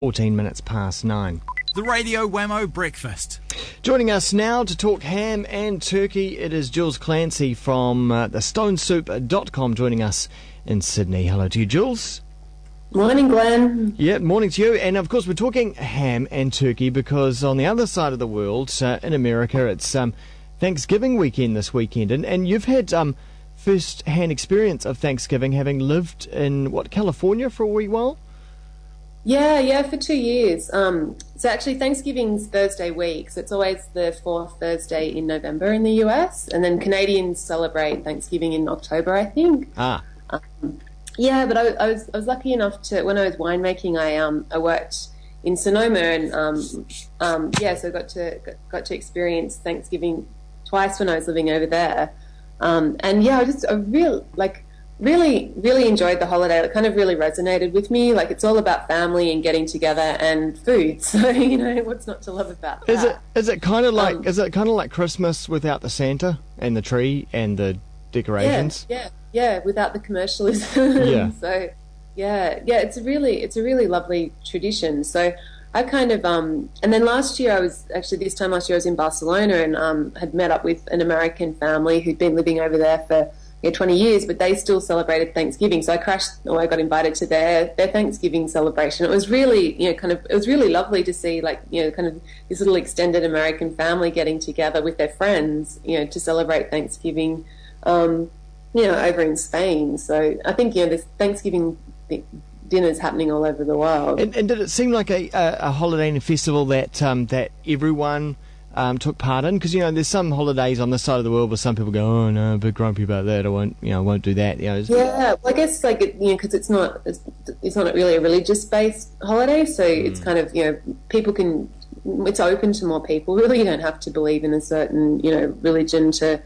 14 minutes past 9. The Radio Wammo Breakfast. Joining us now to talk ham and turkey, it is Jules Clancy from the stonesoup.com joining us in Sydney. Hello to you, Jules. Morning, Glenn. Yeah, morning to you. And of course, we're talking ham and turkey because on the other side of the world, in America, it's Thanksgiving weekend this weekend. And you've had first-hand experience of Thanksgiving, having lived in, California for a wee while? Yeah, for 2 years. So actually Thanksgiving's Thursday week, so it's always the fourth Thursday in November in the US, and then Canadians celebrate Thanksgiving in October, I think. Yeah, but I was lucky enough to, when I was winemaking, I worked in Sonoma, and so I got to experience Thanksgiving twice when I was living over there. Really enjoyed the holiday. It kind of really resonated with me. Like, it's all about family and getting together and food. So, what's not to love about that? Is it kind of like Christmas without the Santa and the tree and the decorations? Yeah, without the commercialism. Yeah. So, it's a really lovely tradition. So I kind of and then this time last year I was in Barcelona and had met up with an American family who'd been living over there for 20 years, but they still celebrated Thanksgiving. So I got invited to their Thanksgiving celebration. It was really, it was really lovely to see, kind of this little extended American family getting together with their friends, to celebrate Thanksgiving, over in Spain. So I think, there's Thanksgiving dinners happening all over the world. And did it seem like a holiday and a festival that everyone took part in? Because there's some holidays on this side of the world where some people go, oh no, a bit grumpy about that. I won't do that. Yeah, well, I guess because it's not really a religious based holiday, so it's kind of people can. It's open to more people. Really, you don't have to believe in a certain religion to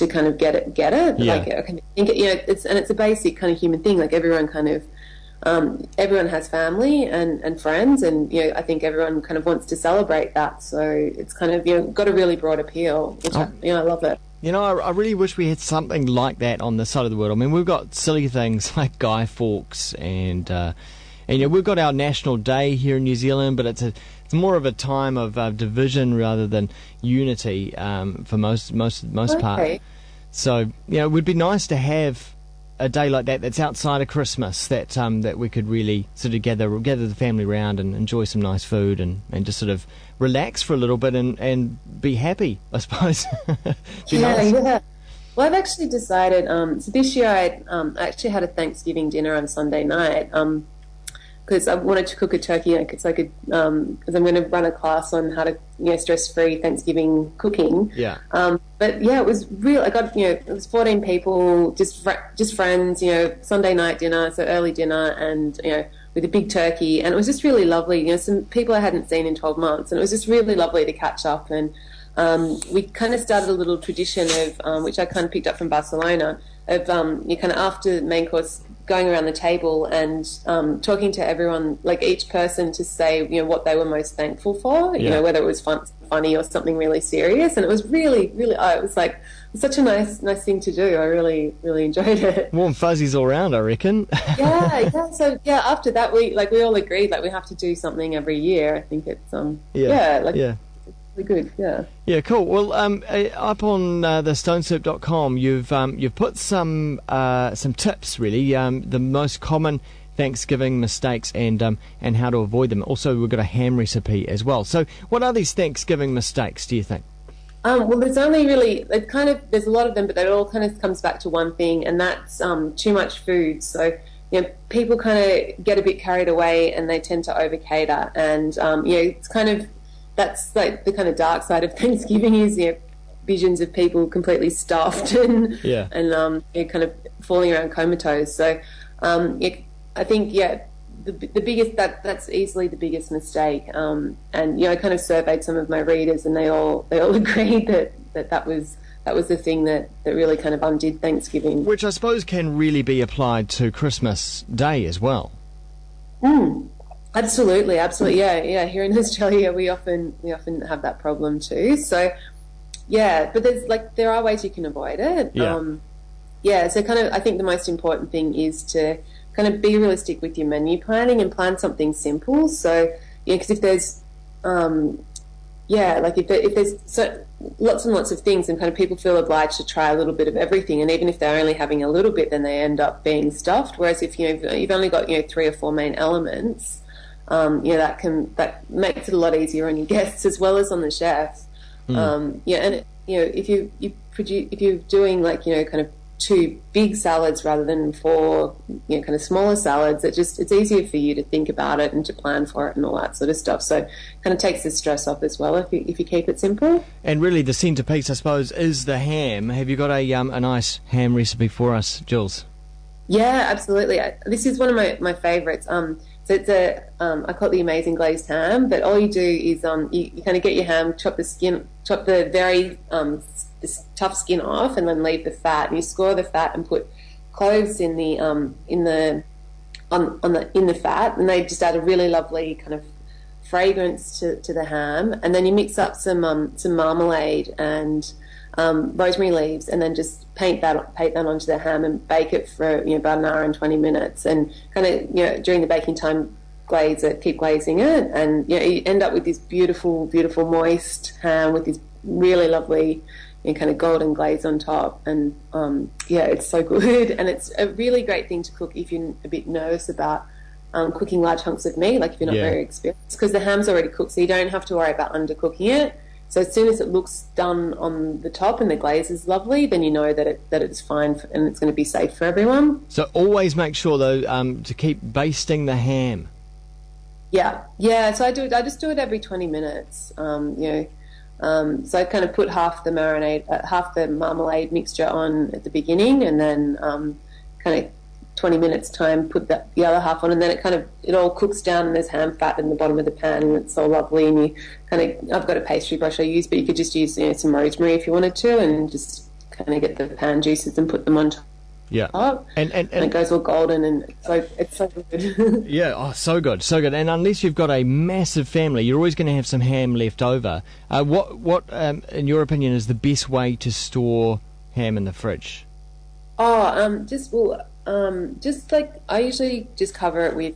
kind of get it. Yeah. Like I can think it's a basic kind of human thing. Like everyone kind of. Everyone has family and friends, and I think everyone kind of wants to celebrate that. So it's kind of got a really broad appeal, which I love it. I really wish we had something like that on this side of the world. I mean, we've got silly things like Guy Fawkes, and we've got our National Day here in New Zealand, but it's more of a time of division rather than unity for most part. So it would be nice to have a day like that's outside of Christmas, that we could really sort of gather the family around and enjoy some nice food and just sort of relax for a little bit and be happy, I suppose. Nice. Yeah. Well, I've actually decided, so this year I actually had a Thanksgiving dinner on Sunday night, because I wanted to cook a turkey, because because I'm going to run a class on how to stress-free Thanksgiving cooking. Yeah. But yeah, it was real. I got it was 14 people, just friends. Sunday night dinner, so early dinner, and with a big turkey, and it was just really lovely. Some people I hadn't seen in 12 months, and it was just really lovely to catch up. And we kind of started a little tradition of which I kind of picked up from Barcelona of you kind of after the main course, going around the table and talking to everyone, like each person to say, what they were most thankful for, whether it was funny or something really serious. And it was really, really, it was such a nice thing to do. I really, really enjoyed it. Warm fuzzies all round, I reckon. Yeah. So after that, we all agreed we have to do something every year. I think it's good. Yeah, cool. Well, up on the stonesoup.com, you've put some tips, really, the most common Thanksgiving mistakes and how to avoid them. Also, we've got a ham recipe as well. So, what are these Thanksgiving mistakes, do you think? Well, there's only really there's a lot of them, but it all kind of comes back to one thing, and that's too much food. So, people kind of get a bit carried away, and they tend to over-cater, and it's kind of. That's like the kind of dark side of Thanksgiving is visions of people completely stuffed and kind of falling around comatose. So I think the biggest that's easily the biggest mistake. And I kind of surveyed some of my readers, and they all agreed that was the thing that really kind of undid Thanksgiving. Which I suppose can really be applied to Christmas Day as well. Absolutely. Yeah. Here in Australia, we often have that problem too. So, but there are ways you can avoid it. Yeah. So kind of, I think the most important thing is to kind of be realistic with your menu planning and plan something simple. So, because if there's, if there's lots and lots of things, and kind of people feel obliged to try a little bit of everything, and even if they're only having a little bit, then they end up being stuffed. Whereas if you've only got 3 or 4 main elements, that makes it a lot easier on your guests as well as on the chefs. If you're doing kind of 2 big salads rather than 4 kind of smaller salads, it's easier for you to think about it and to plan for it and all that sort of stuff. So kind of takes the stress off as well if you keep it simple. And really the centrepiece, I suppose, is the ham. Have you got a nice ham recipe for us, Jules? Yeah, absolutely. This is one of my favourites. So it's I call it the amazing glazed ham. But all you do is you kind of get your ham, chop the very tough skin off, and then leave the fat. And you score the fat and put cloves in the fat, and they just add a really lovely kind of fragrance to the ham. And then you mix up some marmalade and rosemary leaves, and then just paint that onto the ham and bake it for about an hour and 20 minutes. And kind of during the baking time, keep glazing it, and you end up with this beautiful moist ham with this really lovely kind of golden glaze on top. And it's so good, and it's a really great thing to cook if you're a bit nervous about cooking large hunks of meat, like if you're not very experienced, because the ham's already cooked, so you don't have to worry about undercooking it. So as soon as it looks done on the top and the glaze is lovely, then you know that it's fine and it's going to be safe for everyone. So always make sure, though, to keep basting the ham. Yeah. So I just do it every 20 minutes. So I kind of put half the marmalade mixture on at the beginning, and then kind of 20 minutes time put the other half on, and then it all cooks down, and there's ham fat in the bottom of the pan, and it's so lovely. And you I've got a pastry brush I use, but you could just use some rosemary if you wanted to, and just kind of get the pan juices and put them on top. Yeah, and it goes all golden, and it's so good. Yeah, so good. And unless you've got a massive family, you're always going to have some ham left over. What in your opinion, is the best way to store ham in the fridge? Just like I usually just cover it with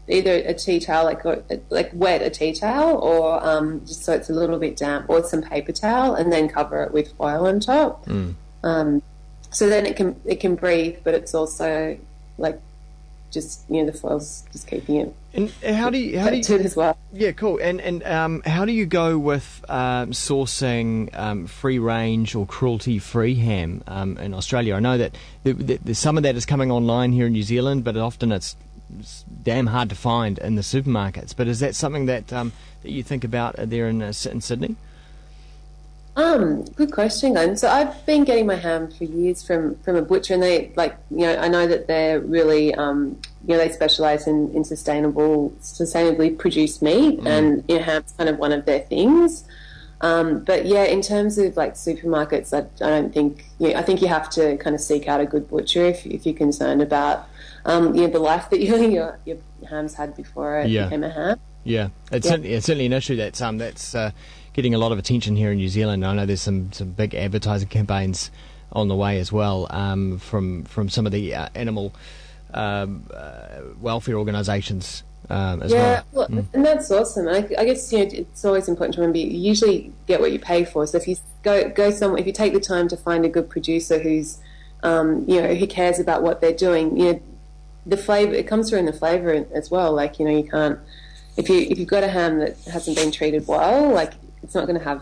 either a tea towel, like wet a tea towel, or just so it's a little bit damp, or some paper towel, and then cover it with foil on top. So then it can breathe, but it's also like just the foil's just keeping it. And how do you as well? Yeah, cool. And how do you go with sourcing free range or cruelty free ham in Australia? I know that some of that is coming online here in New Zealand, but often it's damn hard to find in the supermarkets. But is that something that you think about there in Sydney? Good question, Glenn. So I've been getting my ham for years from a butcher, and they I know that they're really they specialise in sustainably produced meat, and ham's kind of one of their things. But yeah, in terms of like supermarkets, I don't think. I think you have to kind of seek out a good butcher if you're concerned about the life that your ham's had before it became a ham. Yeah, it's certainly an issue that's getting a lot of attention here in New Zealand. I know there's some big advertising campaigns on the way as well from some of the animal welfare organisations as well. And that's awesome. I guess it's always important to remember you usually get what you pay for. So if you go somewhere, if you take the time to find a good producer who's who cares about what they're doing, the flavour, it comes through in the flavour as well. Like you can't, if you've got a ham that hasn't been treated well, like it's not going to have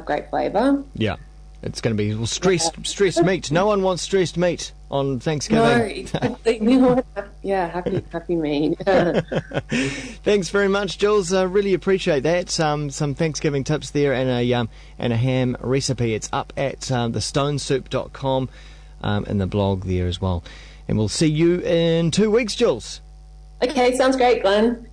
great flavour. Yeah, it's going to be stressed meat. No one wants stressed meat on Thanksgiving. No, happy meat. Thanks very much, Jules. I really appreciate that. Some Thanksgiving tips there, and a ham recipe. It's up at thestonesoup.com and the blog there as well. And we'll see you in 2 weeks, Jules. Okay, sounds great, Glenn.